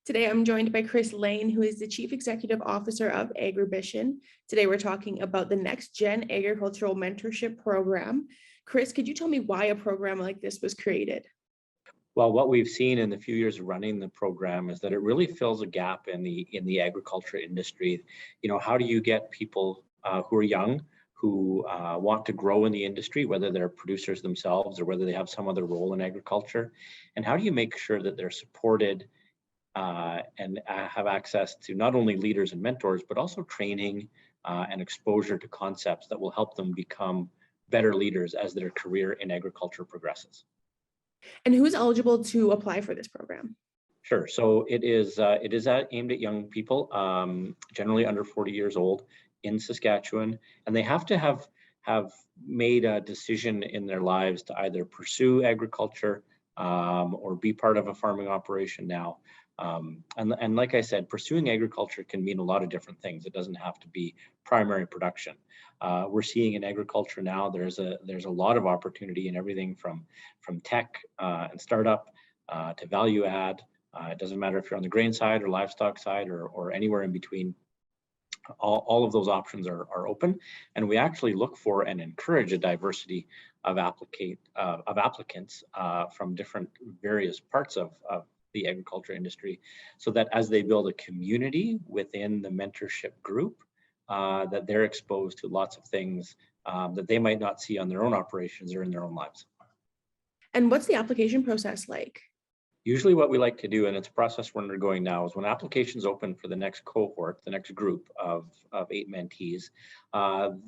Today, I'm joined by Chris Lane, who is the Chief Executive Officer of Agribition. Today, we're talking about the NextGen Agricultural Mentorship Program. Chris, could you tell me why a program like this was created? Well, what we've seen in the few years of running the program is that it really fills a gap in the agriculture industry. How do you get people who are young, who want to grow in the industry, whether they're producers themselves or whether they have some other role in agriculture, and how do you make sure that they're supported and have access to not only leaders and mentors, but also training and exposure to concepts that will help them become better leaders as their career in agriculture progresses. And who's eligible to apply for this program? Sure. So it is aimed at young people, generally under 40 years old in Saskatchewan, and they have to have made a decision in their lives to either pursue agriculture or be part of a farming operation now. And like I said, pursuing agriculture can mean a lot of different things. It doesn't have to be primary production. We're seeing in agriculture now there's a lot of opportunity in everything from tech and startup to value add. It doesn't matter if you're on the grain side or livestock side or anywhere in between. All of those options are open, and we actually look for and encourage a diversity of applicants from different various parts of the agriculture industry, so that as they build a community within the mentorship group, that they're exposed to lots of things that they might not see on their own operations or in their own lives. And what's the application process like? Usually what we like to do, and it's a process we're undergoing now, is when applications open for the next cohort, the next group of 8 mentees,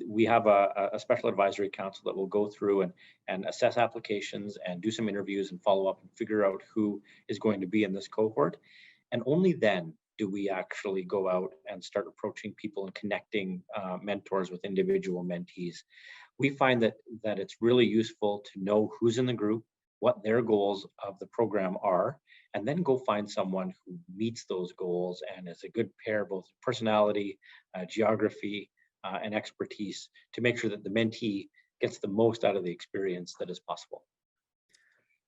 we have a special advisory council that will go through and assess applications and do some interviews and follow up and figure out who is going to be in this cohort. And only then do we actually go out and start approaching people and connecting mentors with individual mentees. We find that it's really useful to know who's in the group, what their goals of the program are, and then go find someone who meets those goals and is a good pair, both personality, geography, and expertise, to make sure that the mentee gets the most out of the experience that is possible.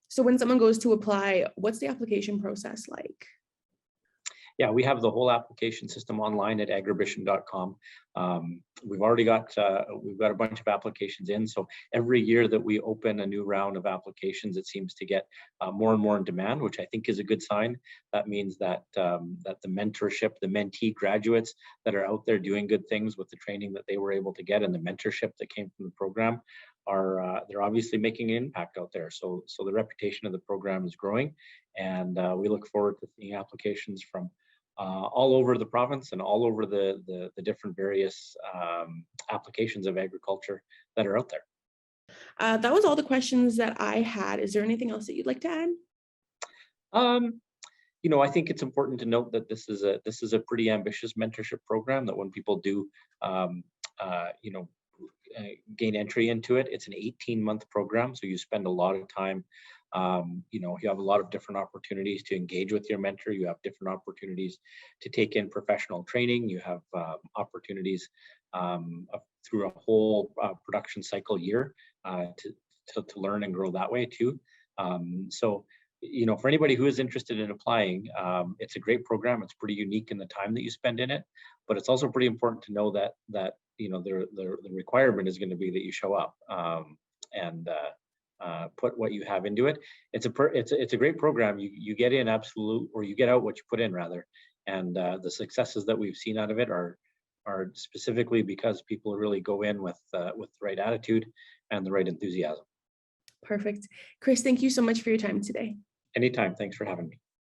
So when someone goes to apply, what's the application process like? Yeah, we have the whole application system online at agribition.com. We've already got a bunch of applications in. So every year that we open a new round of applications, it seems to get more and more in demand, which I think is a good sign. That means that that the mentorship, the mentee graduates that are out there doing good things with the training that they were able to get and the mentorship that came from the program they're obviously making an impact out there. So the reputation of the program is growing, and we look forward to seeing applications from all over the province and all over the different various applications of agriculture that are out there. That was all the questions that I had. Is there anything else that you'd like to add? I think it's important to note that this is a pretty ambitious mentorship program, that when people do gain entry into it, it's an 18-month program, so you spend a lot of time. You have a lot of different opportunities to engage with your mentor. You have different opportunities to take in professional training. You have opportunities through a whole production cycle year to learn and grow that way too. So, for anybody who is interested in applying, it's a great program. It's pretty unique in the time that you spend in it, but it's also pretty important to know that the requirement is going to be that you show up and put what you have into it. It's a great program. You get in absolute, or you get out what you put in rather. And the successes that we've seen out of it are specifically because people really go in with the right attitude and the right enthusiasm. Perfect. Chris, thank you so much for your time today. Anytime. Thanks for having me.